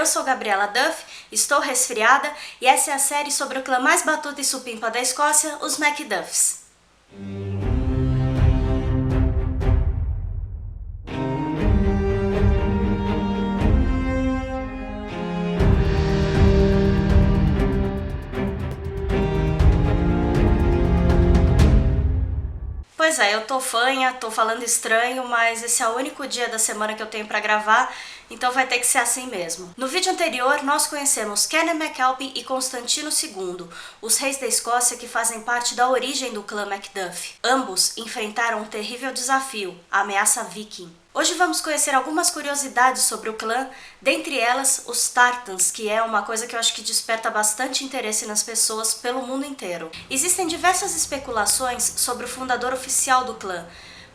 sou Gabriela Duff, estou resfriada e essa é a série sobre o clã mais batuta e supimpa da Escócia, os MacDuffs. Pois é, eu tô fanha, tô falando estranho, mas esse é o único dia da semana que eu tenho pra gravar, então vai ter que ser assim mesmo. No vídeo anterior, nós conhecemos Kenneth MacAlpin e Constantino II, os reis da Escócia que fazem parte da origem do clã Macduff. Ambos enfrentaram um terrível desafio, a ameaça viking. Hoje vamos conhecer algumas curiosidades sobre o clã, dentre elas os Tartans, que é uma coisa que eu acho que desperta bastante interesse nas pessoas pelo mundo inteiro. Existem diversas especulações sobre o fundador oficial do clã.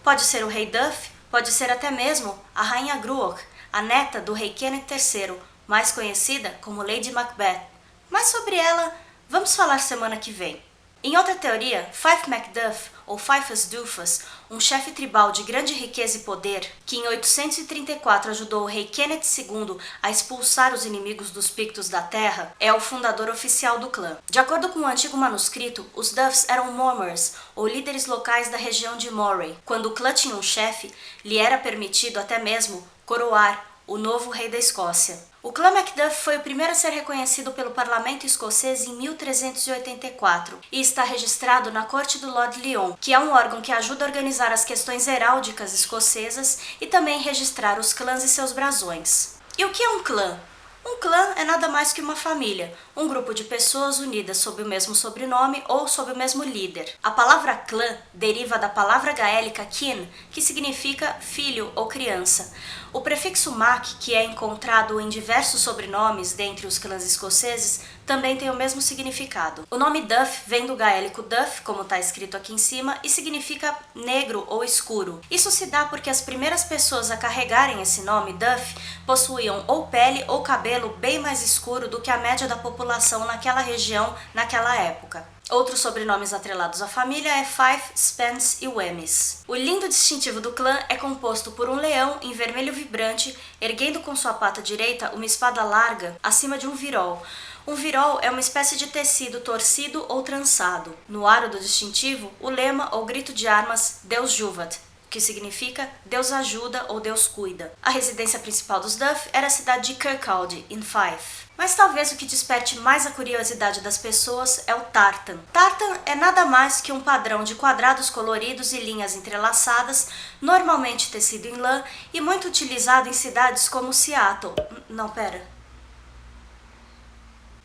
Pode ser o rei Duff, pode ser até mesmo a rainha Gruach, a neta do rei Kenneth III, mais conhecida como Lady Macbeth. Mas sobre ela, vamos falar semana que vem. Em outra teoria, Fife Macduff, ou Fifus Dufus, um chefe tribal de grande riqueza e poder, que em 834 ajudou o rei Kenneth II a expulsar os inimigos dos Pictos da Terra, é o fundador oficial do clã. De acordo com um antigo manuscrito, os Duffs eram Mormers, ou líderes locais da região de Moray. Quando o clã tinha um chefe, lhe era permitido até mesmo coroar o novo rei da Escócia. O clã Macduff foi o primeiro a ser reconhecido pelo parlamento escocês em 1384 e está registrado na Corte do Lord Lyon, que é um órgão que ajuda a organizar as questões heráldicas escocesas e também registrar os clãs e seus brasões. E o que é um clã? Um clã é nada mais que uma família, um grupo de pessoas unidas sob o mesmo sobrenome ou sob o mesmo líder. A palavra clã deriva da palavra gaélica kin, que significa filho ou criança. O prefixo mac, que é encontrado em diversos sobrenomes dentre os clãs escoceses, também tem o mesmo significado. O nome Duff vem do gaélico Duff, como está escrito aqui em cima, e significa negro ou escuro. Isso se dá porque as primeiras pessoas a carregarem esse nome, Duff, possuíam ou pele ou cabelo bem mais escuro do que a média da população naquela região naquela época. Outros sobrenomes atrelados à família é Fife, Spence e Wemyss. O lindo distintivo do clã é composto por um leão em vermelho vibrante, erguendo com sua pata direita uma espada larga acima de um virol. Um virol é uma espécie de tecido torcido ou trançado. No aro do distintivo, o lema ou grito de armas Deus Juvat, que significa Deus ajuda ou Deus cuida. A residência principal dos Duff era a cidade de Kirkcaldy, em Fife. Mas talvez o que desperte mais a curiosidade das pessoas é o tartan. Tartan é nada mais que um padrão de quadrados coloridos e linhas entrelaçadas, normalmente tecido em lã e muito utilizado em cidades como Seattle.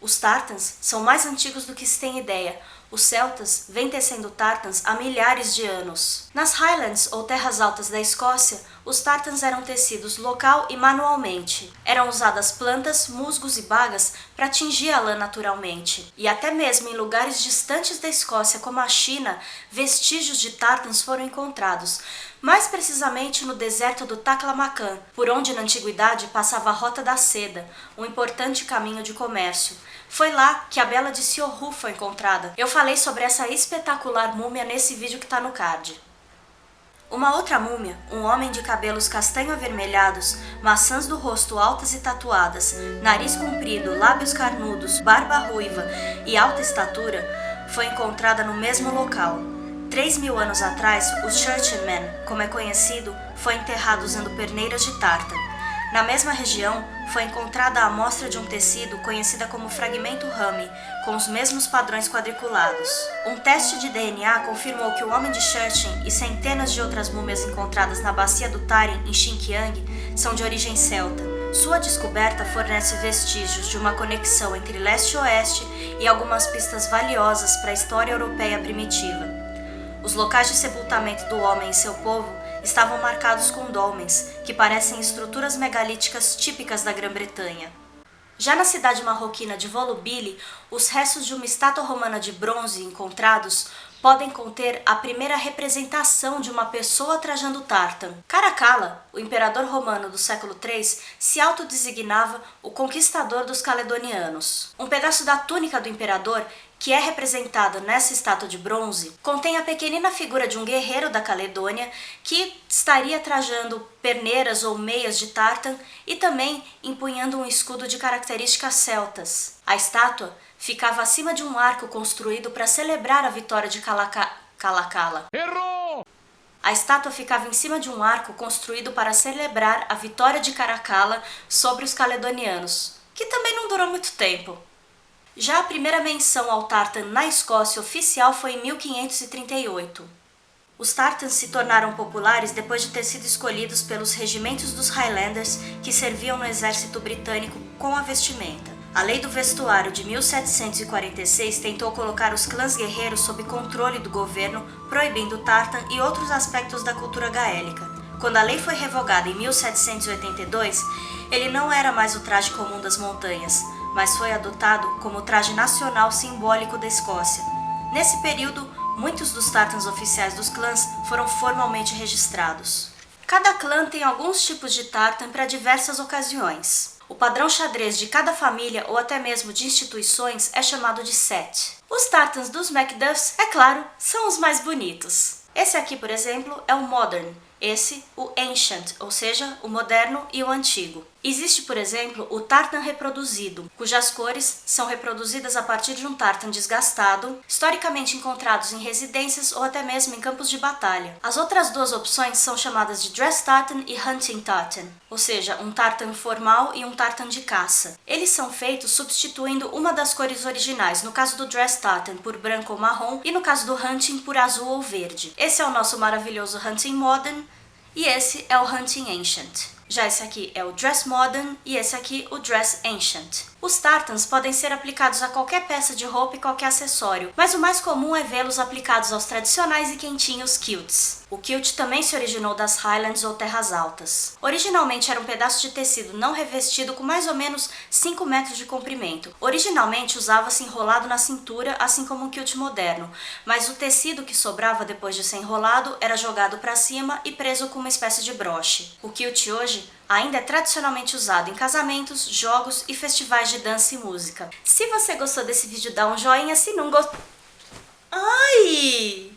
Os tartans são mais antigos do que se tem ideia. Os celtas vêm tecendo tartans há milhares de anos. Nas Highlands, ou terras altas da Escócia, os tartans eram tecidos local e manualmente. Eram usadas plantas, musgos e bagas para tingir a lã naturalmente. E até mesmo em lugares distantes da Escócia, como a China, vestígios de tartans foram encontrados. Mais precisamente no deserto do Taklamakan, por onde na antiguidade passava a Rota da Seda, um importante caminho de comércio. Foi lá que a bela de Siohu foi encontrada. Eu falei sobre essa espetacular múmia nesse vídeo que está no card. Uma outra múmia, um homem de cabelos castanho-avermelhados, maçãs do rosto altas e tatuadas, nariz comprido, lábios carnudos, barba ruiva e alta estatura, foi encontrada no mesmo local. 3.000 anos atrás, o Churchman, como é conhecido, foi enterrado usando perneiras de tartan. Na mesma região, foi encontrada a amostra de um tecido conhecida como fragmento Rami, com os mesmos padrões quadriculados. Um teste de DNA confirmou que o homem de Churchin e centenas de outras múmias encontradas na bacia do Tarim, em Xinjiang, são de origem celta. Sua descoberta fornece vestígios de uma conexão entre leste e oeste e algumas pistas valiosas para a história europeia primitiva. Os locais de sepultamento do homem e seu povo estavam marcados com dólmens, que parecem estruturas megalíticas típicas da Grã-Bretanha. Já na cidade marroquina de Volubilis, os restos de uma estátua romana de bronze encontrados podem conter a primeira representação de uma pessoa trajando tartan. Caracalla, o imperador romano do século III, se autodesignava o conquistador dos caledonianos. Um pedaço da túnica do imperador, que é representado nessa estátua de bronze, contém a pequenina figura de um guerreiro da Caledônia que estaria trajando perneiras ou meias de tartan e também empunhando um escudo de características celtas. A estátua ficava acima de um arco construído para celebrar a vitória de Caracalla. Errou! A estátua ficava em cima de um arco construído para celebrar a vitória de Caracalla sobre os caledonianos, que também não durou muito tempo. Já a primeira menção ao tartan na Escócia oficial foi em 1538. Os tartans se tornaram populares depois de ter sido escolhidos pelos regimentos dos Highlanders que serviam no exército britânico com a vestimenta. A Lei do Vestuário de 1746 tentou colocar os clãs guerreiros sob controle do governo, proibindo o tartan e outros aspectos da cultura gaélica. Quando a lei foi revogada em 1782, ele não era mais o traje comum das montanhas, mas foi adotado como o traje nacional simbólico da Escócia. Nesse período, muitos dos tartans oficiais dos clãs foram formalmente registrados. Cada clã tem alguns tipos de tartan para diversas ocasiões. O padrão xadrez de cada família ou até mesmo de instituições é chamado de set. Os tartans dos Macduffs, é claro, são os mais bonitos. Esse aqui, por exemplo, é o Modern, esse o Ancient, ou seja, o moderno e o antigo. Existe, por exemplo, o tartan reproduzido, cujas cores são reproduzidas a partir de um tartan desgastado, historicamente encontrados em residências ou até mesmo em campos de batalha. As outras duas opções são chamadas de dress tartan e hunting tartan, ou seja, um tartan formal e um tartan de caça. Eles são feitos substituindo uma das cores originais, no caso do dress tartan por branco ou marrom e no caso do hunting por azul ou verde. Esse é o nosso maravilhoso hunting modern e esse é o hunting ancient. Já esse aqui é o Dress Modern e esse aqui o Dress Ancient. Os tartans podem ser aplicados a qualquer peça de roupa e qualquer acessório, mas o mais comum é vê-los aplicados aos tradicionais e quentinhos kilts. O kilt também se originou das Highlands ou terras altas. Originalmente era um pedaço de tecido não revestido com mais ou menos 5 metros de comprimento. Originalmente usava-se enrolado na cintura, assim como um kilt moderno, mas o tecido que sobrava depois de ser enrolado era jogado para cima e preso com uma espécie de broche. O kilt hoje ainda é tradicionalmente usado em casamentos, jogos e festivais de dança e música. Se você gostou desse vídeo, dá um joinha, se não gostou... Ai!